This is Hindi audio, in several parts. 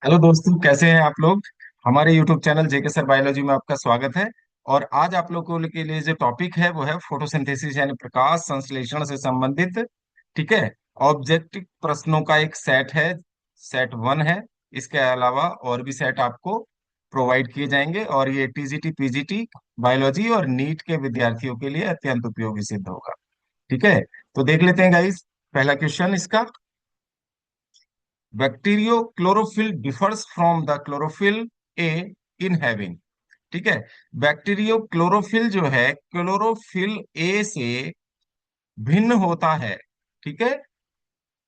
हेलो दोस्तों, कैसे हैं आप लोग। हमारे यूट्यूब चैनल जेके सर बायोलॉजी में आपका स्वागत है। और आज आप लोगों के लिए जो टॉपिक है वो है फोटोसिंथेसिस यानी प्रकाश संश्लेषण से संबंधित। ठीक है। ऑब्जेक्टिव प्रश्नों का एक सेट है, सेट वन है। इसके अलावा और भी सेट आपको प्रोवाइड किए जाएंगे और ये टीजीटी पीजीटी बायोलॉजी और नीट के विद्यार्थियों के लिए अत्यंत उपयोगी सिद्ध होगा। ठीक है। तो देख लेते हैं गाइस, पहला क्वेश्चन इसका। Bacterio chlorophyll differs from the chlorophyll A in having. ठीक है। बैक्टीरियो क्लोरोफिल जो है क्लोरोफिल ए से भिन्न होता है। ठीक है।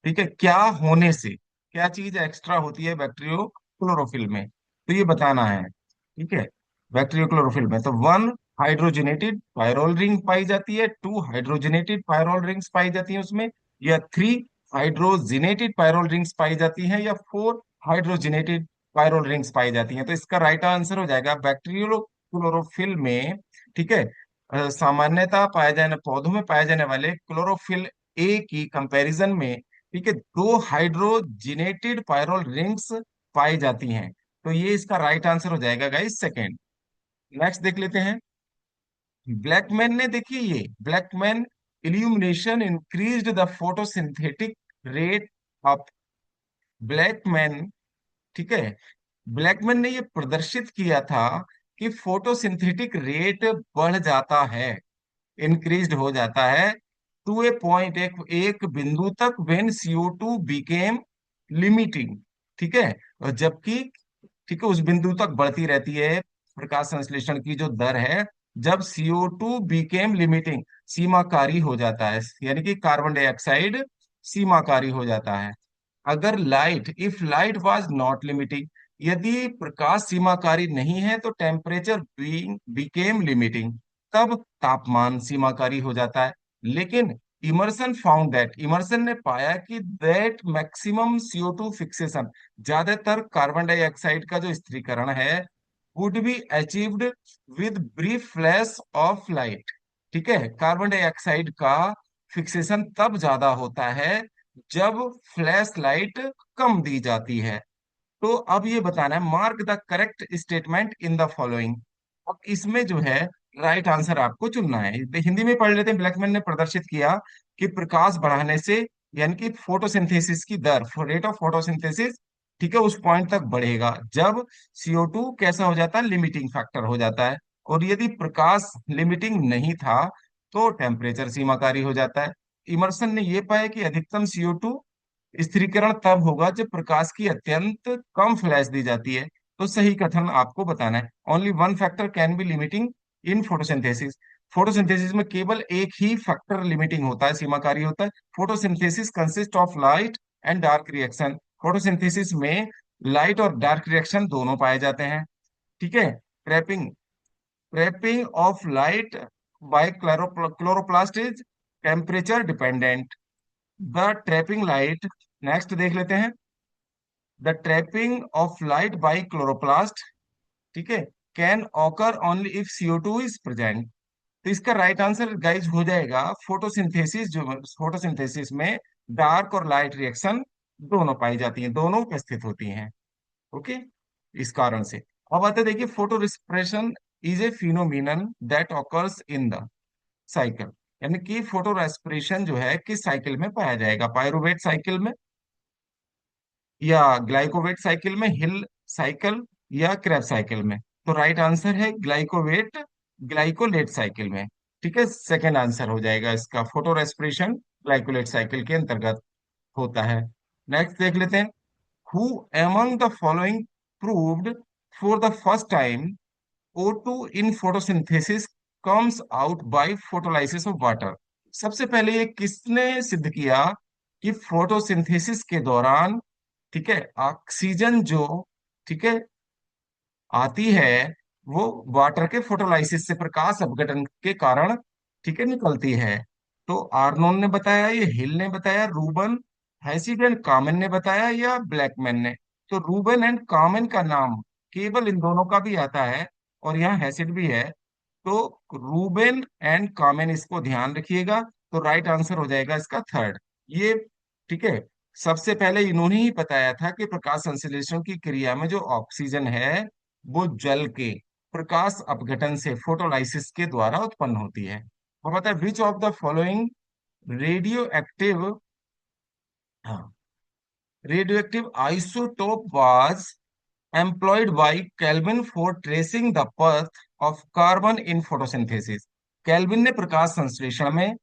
ठीक है, क्या होने से, क्या चीज एक्स्ट्रा होती है बैक्टीरियो क्लोरोफिल में, तो ये बताना है। ठीक है। बैक्टीरियो क्लोरोफिल में तो वन, हाइड्रोजनेटेड पायरोल रिंग पाई जाती है, टू हाइड्रोजनेटेड पायरोल रिंग्स पाई जाती है उसमें, या थ्री हाइड्रोजनेटेड पायरोल रिंग्स पाई जाती हैं, या फोर हाइड्रोजनेटेड पायरोल रिंग्स पाई जाती हैं। तो इसका राइट आंसर हो जाएगा बैक्टीरियो क्लोरोफिल में। ठीक है। सामान्यतः पाए जाने पौधों में पाए जाने वाले क्लोरोफिल ए की कंपैरिजन में, ठीक है, दो हाइड्रोजिनेटेड पायरोल रिंग्स पाई जाती हैं। तो ये इसका राइट आंसर हो जाएगा गाइस सेकेंड। नेक्स्ट देख लेते हैं। ब्लैकमैन ने, देखिए ये Blackman illumination increased the photosynthetic rate of Blackman. ठीक है। ब्लैकमैन ने ये प्रदर्शित किया था कि फोटोसिंथेटिक रेट बढ़ जाता है, इंक्रीज्ड हो जाता है टू ए पॉइंट, एक बिंदु तक, व्हेन CO2 बिकेम लिमिटिंग। ठीक है। और जबकि, ठीक है, उस बिंदु तक बढ़ती रहती है प्रकाश संश्लेषण की जो दर है, जब CO2 बिकेम लिमिटिंग, सीमाकारी हो जाता है, यानी कि कार्बन डाइऑक्साइड सीमाकारी हो जाता है। अगर light, if light was not limiting, यदि प्रकाश सीमाकारी नहीं है तो टेम्परेचर बीइंग बिकेम लिमिटिंग, तब तापमान सीमाकारी हो जाता है। लेकिन इमर्सन फाउंड दैट, इमर्सन ने पाया कि दैट मैक्सिमम CO2 फिक्सेशन, ज्यादातर कार्बन डाइऑक्साइड का जो स्थिरीकरण है, would be achieved with brief flash of light. ठीक है। कार्बन डाइऑक्साइड का फिक्सेशन तब ज्यादा होता है जब फ्लैश लाइट कम दी जाती है। तो अब ये बताना है, mark the correct statement in the following. अब इसमें जो है राइट आंसर आपको चुनना है। तो हिंदी में पढ़ लेते हैं। ब्लैकमैन ने प्रदर्शित किया कि प्रकाश बढ़ाने से, यानी कि फोटोसिंथेसिस की दर, रेट ऑफ फोटोसिंथेसिस, ठीक है, उस पॉइंट तक बढ़ेगा जब CO2 कैसा हो जाता है, लिमिटिंग फैक्टर हो जाता है। और यदि प्रकाश लिमिटिंग नहीं था तो टेम्परेचर सीमाकारी हो जाता है। इमर्सन ने यह पाया कि अधिकतम CO2 स्थिरीकरण तब होगा जब प्रकाश की अत्यंत कम फ्लैश दी जाती है। तो सही कथन आपको बताना है। Only one factor can be limiting in photosynthesis. Photosynthesis में केवल एक ही फैक्टर लिमिटिंग होता है, सीमाकारी होता है। Photosynthesis consist of light and dark reaction. Photosynthesis में लाइट और डार्क रिएक्शन दोनों पाए जाते हैं। ठीक है। Trapping, trapping of light by chloroplast is temperature dependent. The trapping light, next देख लेते हैं। The trapping of light by chloroplast, ठीक है, can occur only if CO2 is present. तो इसका राइट आंसर गाइज हो जाएगा फोटोसिंथेसिस, जो फोटोसिंथेसिस में डार्क और लाइट रिएक्शन दोनों पाई जाती हैं, दोनों उपस्थित होती हैं। ओके। इस कारण से अब आते हैं, देखिए, photo respiration is a phenomenon that occurs in the cycle. यानी कि फोटो रेस्पिरेशन जो है किस साइकिल में पाया जाएगा, पायरुवेट साइकिल में, या ग्लाइकोवेट साइकिल में, हिल साइकिल, या क्रेब साइकिल में। तो राइट आंसर है ग्लाइकोवेट, ग्लाइकोलेट साइकिल में। ठीक है, सेकंड आंसर हो जाएगा इसका। फोटो रेस्पिरेशन ग्लाइकोलेट साइकिल के अंतर्गत होता है। नेक्स्ट देख लेते हैं। Who among the following proved for the first time O2 in photosynthesis comes out by photolysis of water. सबसे पहले ये किसने सिद्ध किया कि फोटोसिंथेसिस के दौरान, ठीक है, ऑक्सीजन जो, ठीक है, आती है, वो वाटर के फोटोलाइसिस से, प्रकाश अपघटन के कारण, ठीक है, निकलती है। तो आर्नोन ने बताया, ये हिल ने बताया, रूबन, हैसिड एंड कामन ने बताया, या ब्लैकमैन ने। तो रूबन एंड कामन का नाम केवल इन दोनों का भी आता है और यहाँ हैसिड भी है। तो रूबेन एंड कामेन, इसको ध्यान रखिएगा। तो राइट आंसर हो जाएगा इसका थर्ड, ये। ठीक है। सबसे पहले इन्होंने ही बताया था कि प्रकाश संश्लेषण की क्रिया में जो ऑक्सीजन है वो जल के प्रकाश अपघटन से फोटोलाइसिस के द्वारा उत्पन्न होती है। अब बता, which of the following radio active, हाँ, radioactive isotope was employed by Kelvin for tracing the path of carbon in photosynthesis। Kelvin ने प्रकाश संश्लेषण में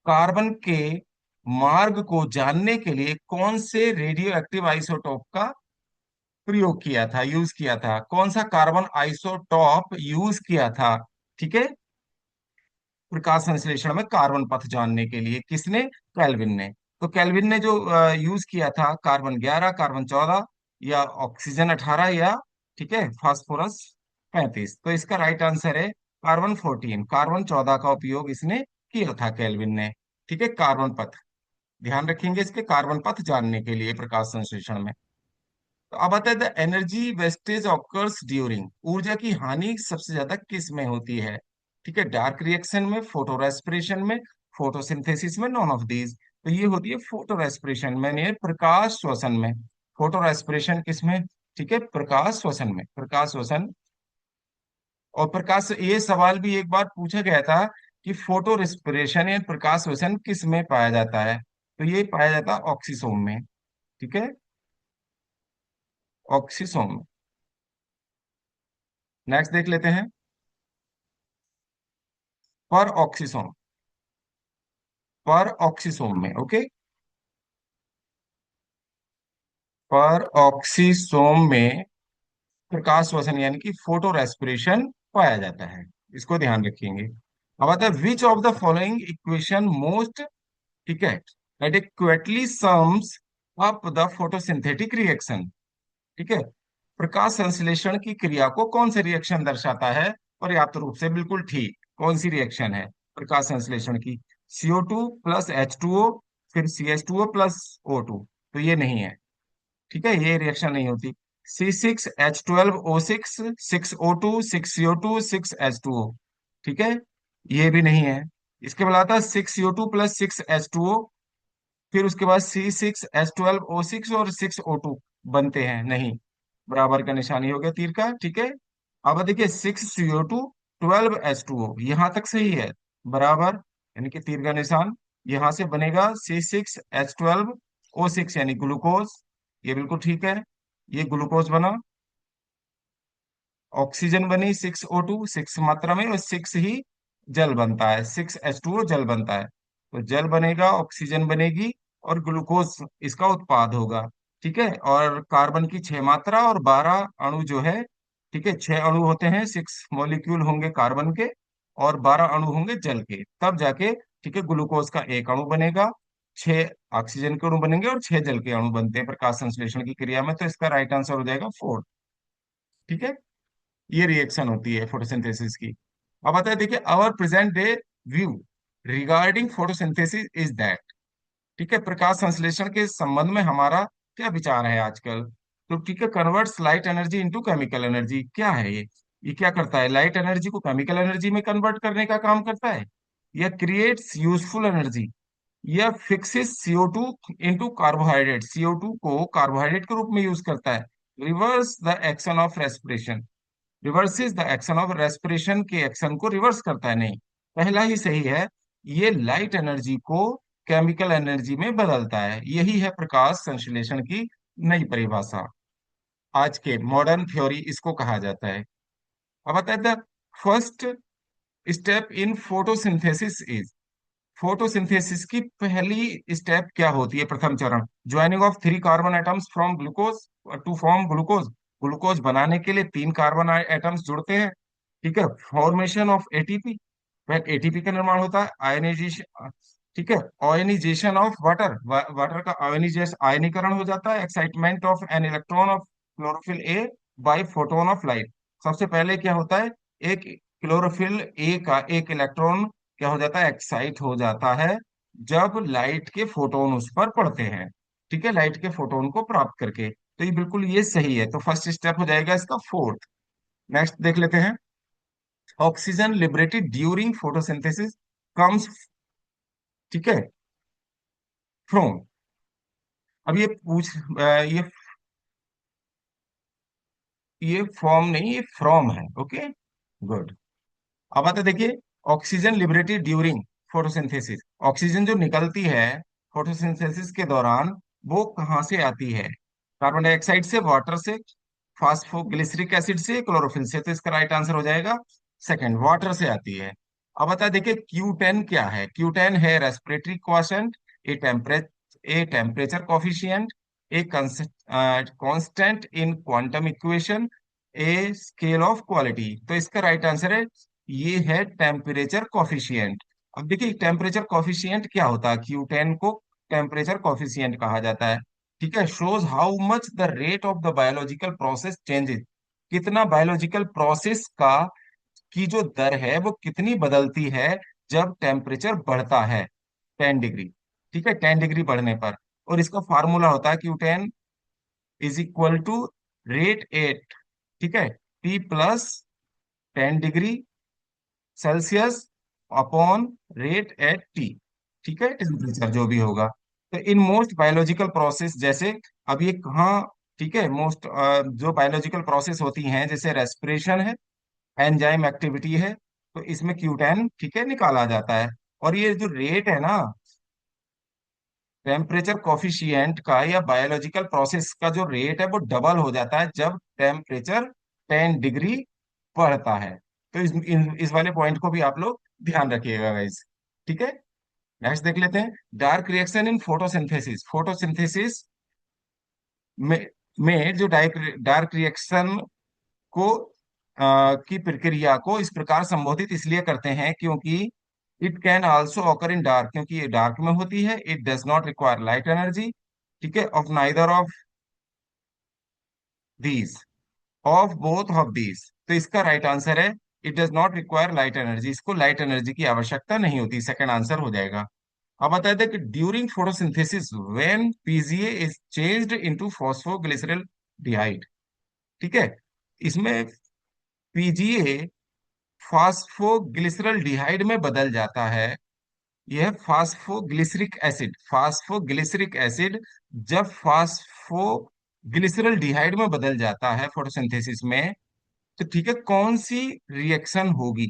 कार्बन के मार्ग को जानने के लिए कौन से रेडियो एक्टिव आइसोटोप का प्रयोग किया था, यूज किया था, कौन सा कार्बन आइसोटॉप यूज किया था? ठीक है, प्रकाश संश्लेषण में कार्बन पथ जानने के लिए किसने? केल्विन ने। तो केल्विन ने जो यूज किया था, कार्बन 11, कार्बन 14, या ऑक्सीजन 18, या ठीक है फास्फोरस 35। तो इसका राइट आंसर है कार्बन 14, कार्बन 14 का उपयोग इसने किया था केल्विन ने। ठीक है, कार्बन पथ ध्यान रखेंगे इसके, कार्बन पथ जानने के लिए प्रकाश संश्लेषण में। तो अब आता है the energy wastage occurs during, ऊर्जा की हानि सबसे ज्यादा किस में होती है? ठीक है, डार्क रिएक्शन में, फोटो रेस्पिरेशन में, फोटोसिंथेसिस में, नॉन ऑफ दीज। तो ये होती है फोटो रेस्पिरेशन में, यानी प्रकाश श्वसन में। फोटो रेस्पिरेशन किस में? ठीक है, प्रकाश श्वसन में, प्रकाश श्वसन। और प्रकाश, ये सवाल भी एक बार पूछा गया था कि फोटो रेस्पिरेशन या प्रकाश श्वसन किस में पाया जाता है? तो ये पाया जाता है ऑक्सीसोम में। ठीक है, ऑक्सीसोम में। नेक्स्ट देख लेते हैं, पर ऑक्सीसोम, पर ऑक्सीसोम में। ओके, पर ऑक्सीसोम में प्रकाश श्वसन यानी कि फोटो रेस्पिरेशन पाया जाता है, इसको ध्यान रखेंगे। अब आता है which of the following equation most, ठीक है, adequately sums up the photosynthetic reaction. ठीक है, प्रकाश संश्लेषण की क्रिया को कौन से रिएक्शन दर्शाता है पर्याप्त रूप से? बिल्कुल ठीक, कौन सी रिएक्शन है प्रकाश संश्लेषण की? CO2 प्लस H2O, फिर CH2O प्लस O2। तो ये नहीं है, ठीक है, ये रिएक्शन नहीं होती। C6H12O6, 6O2, 6CO2, 6H2O। ठीक है, ये भी नहीं है। इसके बाद आता है 6CO2 प्लस 6H2O, फिर उसके बाद C6H12O6 और 6O2 बनते हैं, नहीं, बराबर का निशानी हो गया तीर का। ठीक है, अब देखिए 6CO2 12H2O, यहां तक सही है, बराबर, यानी कि तीर का निशान यहां से बनेगा C6H12O6 यानी ग्लूकोज, ये बिल्कुल ठीक है, ये ग्लूकोज बना। ऑक्सीजन बनी 6O2, 6 मात्रा में, और 6 ही जल बनता है, 6H2O जल बनता है। तो जल बनेगा, ऑक्सीजन बनेगी, और ग्लूकोज इसका उत्पाद होगा। ठीक है, और कार्बन की 6 मात्रा और 12 अणु जो है, ठीक है, 6 अणु होते हैं, 6 मॉलिक्यूल होंगे कार्बन के, और 12 अणु होंगे जल के, तब जाके ठीक है ग्लूकोज का एक अणु बनेगा। 6 ऑक्सीजन के अणु बनेंगे और 6 जल के अणु बनते हैं प्रकाश संश्लेषण की क्रिया में। तो इसका राइट आंसर हो जाएगा 4। ठीक है, ये रिएक्शन होती है फोटोसिंथेसिस की। अब आता है, देखिए अवर present day view regarding photosynthesis is that, ठीक है, प्रकाश संश्लेषण के संबंध में हमारा क्या विचार है आजकल? तो ठीक है, converts light energy into chemical energy. क्या है ये क्या करता है? लाइट एनर्जी को केमिकल एनर्जी में कन्वर्ट करने का काम करता है, या क्रिएट्स यूजफुल एनर्जी, या fixes CO2 into carbohydrate, CO2 को कार्बोहाइड्रेट के रूप में यूज करता है, reverse the action of respiration, reverses the action of respiration के एक्शन को रिवर्स करता है, नहीं, पहला ही सही है। ये लाइट एनर्जी को केमिकल एनर्जी में बदलता है, यही है प्रकाश संश्लेषण की नई परिभाषा, आज के मॉडर्न थ्योरी इसको कहा जाता है। अब आता है first step in photosynthesis is, photosynthesis की पहली स्टेप क्या होती है? प्रथम चरण, joining of 3 carbon atoms from glucose to form glucose, glucose बनाने के लिए 3 कार्बन एटम्स जुड़ते हैं। ठीक है, फॉर्मेशन ऑफ ATP, फिर ATP का निर्माण होता है, आयनाइजेशन, ठीक है, आयनाइजेशन ऑफ वाटर, वाटर का आयनीकरण हो जाता है, excitement of an electron of chlorophyll a by photon of light. सबसे पहले क्या होता है, एक क्लोरोफिल ए का एक इलेक्ट्रॉन क्या हो जाता है, एक्साइट हो जाता है, जब लाइट के फोटोन उस पर पड़ते हैं। ठीक है, लाइट के फोटोन को प्राप्त करके। तो ये बिल्कुल ये सही है, तो फर्स्ट स्टेप हो जाएगा इसका 4th। नेक्स्ट देख लेते हैं, oxygen liberated during photosynthesis comes, ठीक है, फ्रॉम, अब ये ये फॉर्म नहीं, ये फ्रॉम है। Okay, good. अब आता देखिए, oxygen liberated during photosynthesis. Oxygen जो निकलती है फोटोसिंथेसिस के दौरान, वो कहाँ से आती है? कार्बन डाइऑक्साइड से, वाटर से, फास्फोग्लिसरिक एसिड से, क्लोरोफिल से। तो इसका राइट आंसर हो जाएगा सेकंड, वाटर से आती है। अब बता देखिए, Q10 क्या है? Q10 है respiratory quotient, a temperature coefficient, a constant in quantum equation, a scale of quality. तो इसका राइट आंसर है, ये है टेम्परेचर कॉफिशिएंट। अब देखिए, टेम्परेचर कॉफिशिएंट क्या होता है? Q10 को टेम्परेचर कॉफिशिएंट कहा जाता है। ठीक है, shows how much the rate of the biological process changes. कितना बायोलॉजिकल प्रोसेस का की जो दर है वो कितनी बदलती है जब टेम्परेचर बढ़ता है 10 डिग्री। ठीक है, 10 डिग्री बढ़ने पर। और इसका फार्मूला होता है Q10 = rate 8। ठीक है, T+10 degree Celsius upon rate@T। ठीक है, टेम्परेचर जो भी होगा। तो इन मोस्ट बायोलॉजिकल प्रोसेस, जैसे अब ये कहाँ, ठीक है, मोस्ट जो बायोलॉजिकल प्रोसेस होती हैं, जैसे रेस्पिरेशन है, एंजाइम एक्टिविटी है, तो इसमें Q10, ठीक है, निकाला जाता है। और ये जो रेट है ना, टेम्परेचर कॉफिशिएंट का या बायोलॉजिकल प्रोसेस का जो रेट है वो डबल हो जाता है जब टेम्परेचर 10 डिग्री बढ़ता है। तो इस वाले पॉइंट को भी आप लोग ध्यान रखिएगा गाइस। ठीक है, नेक्स्ट देख लेते हैं, dark reaction in photosynthesis. Photosynthesis में जो डार्क रिएक्शन को की प्रक्रिया को इस प्रकार संबोधित इसलिए करते हैं क्योंकि it can also occur in dark, क्योंकि ये डार्क में होती है। It does not require light energy, ठीक है, of neither of these, of both of these. तो इसका राइट आंसर है, it does not require light energy. इसको लाइट एनर्जी की आवश्यकता नहीं होती, सेकंड आंसर हो जाएगा। अब बता दें कि during photosynthesis when PGA is changed into phosphoglyceraldehyde. ठीक है, इसमें पीजीए फास्फोग्लिसरल डिहाइड में बदल जाता है। यह फास्फोग्लिसरिक एसिड जब फास्फोग्लिसरल डिहाइड में बदल जाता है फोटोसिंथेसिस में, तो ठीक है, कौन सी रिएक्शन होगी?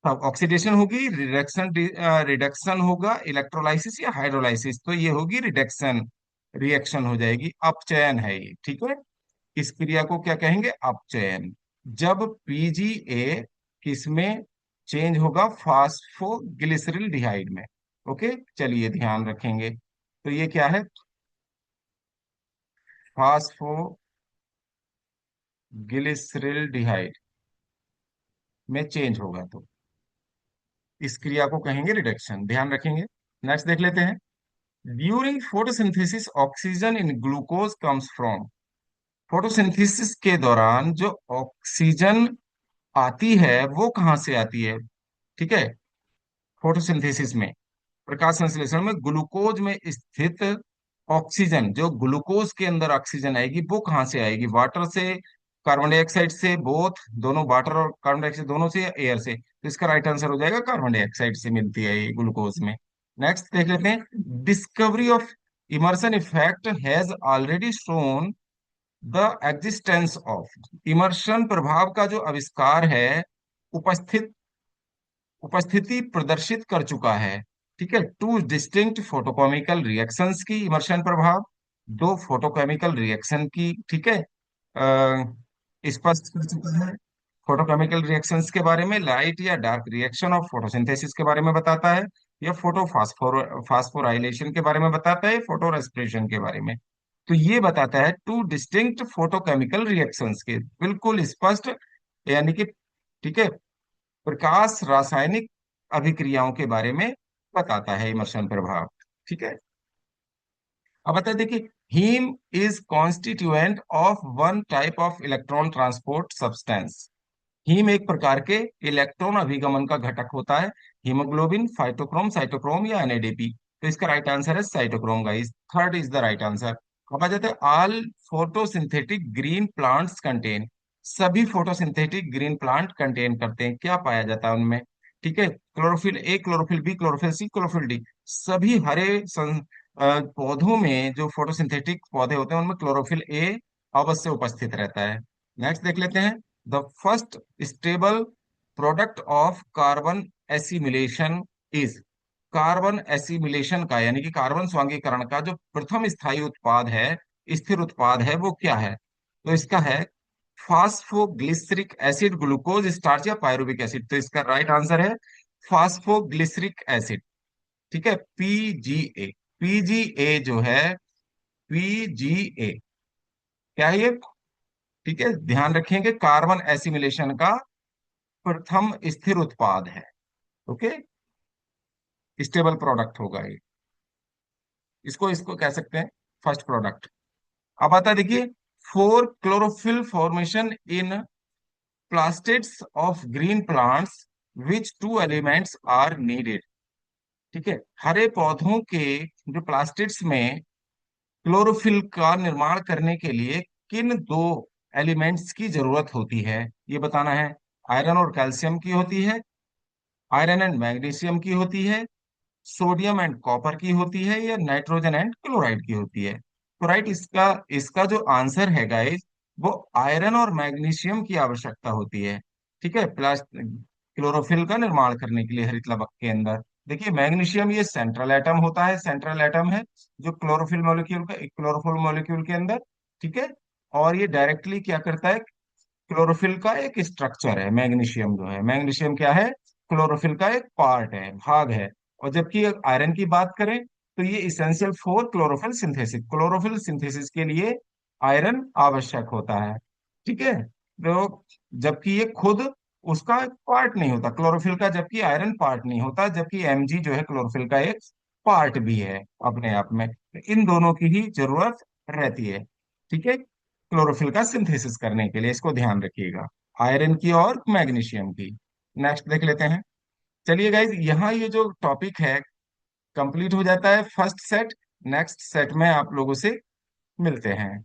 तब ऑक्सीडेशन होगी, रिडक्शन, रिडक्शन होगा, इलेक्ट्रोलाइसिस या हाइड्रोलाइसिस। तो ये होगी रिडक्शन रिएक्शन हो जाएगी, अपचयन है ये। ठीक है, इस क्रिया को क्या कहेंगे? अपचयन। जब पीजीए किसमें चेंज होगा? फास्फोग्लिसरल डिहाइड में। ओके, चलिए ध्यान रखेंगे। तो ये क्या है? फास्फोग्लिसरल डिहाइड में चेंज होगा तो इस क्रिया को कहेंगे रिडक्शन, ध्यान रखेंगे। नेक्स्ट देख लेते हैं, during photosynthesis oxygen in glucose comes from. Photosynthesis के दौरान जो ऑक्सीजन आती है वो कहाँ से आती है? ठीक है, फोटोसिंथेसिस में, प्रकाश संश्लेषण में, ग्लूकोज में स्थित ऑक्सीजन, जो ग्लूकोज के अंदर ऑक्सीजन आएगी वो कहाँ से आएगी? वाटर से, कार्बन डाइऑक्साइड से, बोथ, दोनों, वाटर और कार्बन डाइऑक्साइड दोनों से, या एयर से? तो इसका राइट आंसर हो जाएगा कार्बन डाइऑक्साइड से मिलती है ये ग्लूकोज में। नेक्स्ट देख लेते हैं, discovery of immersion effect has already shown the existence of. Immersion प्रभाव का जो आविष्कार है, उपस्थित उपस्थिति प्रदर्शित कर चुका है। ठीक है, टू डिस्टिंक्ट फोटोकेमिकल रिएक्शंस की इमर्शन प्रभाव, दो फोटोकेमिकल रिएक्शन की, ठीक है, स्पष्ट कर चुका है। फोटोकेमिकल रिएक्शंस के बारे में, लाइट या डार्क रिएक्शन ऑफ फोटोसिंथेसिस के बारे में बताता है, या फोटो फास्फोराइलेशन के बारे में बताता है, फोटो रेस्पिरेशन के बारे में। तो ये बताता है टू डिस्टिंक्ट फोटोकेमिकल रिएक्शंस के, बिल्कुल स्पष्ट, यानी कि, ठीक है, प्रकाश रासायनिक अभिक्रियाओं के बारे में बताता है इमर्शन प्रभाव। ठीक है, अब बता देखिए, heme is constituent of one type of electron transport substance. Heme एक प्रकार के इलेक्ट्रॉन अभिगमन का घटक होता है। हीमोग्लोबिन, फाइटोक्रोम, साइटोक्रोम या एनएडीपी। तो इसका राइट आंसर है cytochrome guys, third is the right answer. अब आ जाते हैं, all photosynthetic green plants contain. सभी फोटोसिंथेटिक ग्रीन प्लांट कंटेन करते हैं, क्या पाया जाता है उनमें? ठीक है, chlorophyll A, chlorophyll B, chlorophyll C, chlorophyll D. सभी पौधों में जो फोटोसिंथेटिक पौधे होते हैं उनमें क्लोरोफिल ए अवश्य उपस्थित रहता है। नेक्स्ट देख लेते हैं। The first stable product of carbon assimilation is. Carbon assimilation का यानी कि कार्बन स्वांगीकरण का जो प्रथम स्थायी उत्पाद है, स्थिर उत्पाद है, वो क्या है? तो इसका है फास्फोग्लिसरिक एसिड, ग्लूकोज, स्टार्च या पायरुविक एसिड। तो इसका राइट आंसर है फास्फोग्लिसरिक एसिड। ठीक है, पीजीए। पीजीए जो है, पीजीए क्या है ये? ठीक है, ध्यान रखेंगे कार्बन एसिमिलेशन का प्रथम स्थिर उत्पाद है। ओके, स्टेबल प्रोडक्ट होगा ये, इसको इसको कह सकते हैं फर्स्ट प्रोडक्ट। अब आता है देखिए, for chlorophyll formation in plastids of green plants which two elements are needed. ठीक है, हरे पौधों के जो प्लास्टिड्स में क्लोरोफिल का निर्माण करने के लिए किन दो एलिमेंट्स की जरूरत होती है, ये बताना है। आयरन और कैल्शियम की होती है, आयरन एंड मैग्नीशियम की होती है, सोडियम एंड कॉपर की होती है, या नाइट्रोजन एंड क्लोराइड की होती है। तो राइट, इसका इसका जो आंसर है गाइस, वो आयरन और मैग्नीशियम की आवश्यकता होती है। ठीक है, प्लस क्लोरोफिल का निर्माण करने के लिए हरित लवक के अंदर। देखिए, मैग्नीशियम ये सेंट्रल एटम होता है, सेंट्रल एटम है जो क्लोरोफिल मॉलिक्यूल का, क्लोरोफिल मॉलिक्यूल के अंदर। ठीक है, और ये डायरेक्टली क्या करता है, क्लोरोफिल का एक स्ट्रक्चर है। मैग्नीशियम जो है, मैग्नीशियम क्या है, क्लोरोफिल का एक पार्ट है, भाग है। और जबकि आयरन की बात करें तो ये essential for chlorophyll synthesis, chlorophyll synthesis के लिए आयरन आवश्यक होता है। ठीक है, तो जबकि ये खुद उसका पार्ट नहीं होता क्लोरोफिल का, जबकि आयरन पार्ट नहीं होता, जबकि एमजी जो है क्लोरोफिल का एक पार्ट भी है अपने आप में। इन दोनों की ही जरूरत रहती है। ठीक है, क्लोरोफिल का सिंथेसिस करने के लिए, इसको ध्यान रखिएगा, आयरन की और मैग्नीशियम की। नेक्स्ट देख लेते हैं। चलिए गाइज, यहाँ ये जो टॉपिक है कंप्लीट हो जाता है फर्स्ट सेट। नेक्स्ट सेट में आप लोगों से मिलते हैं।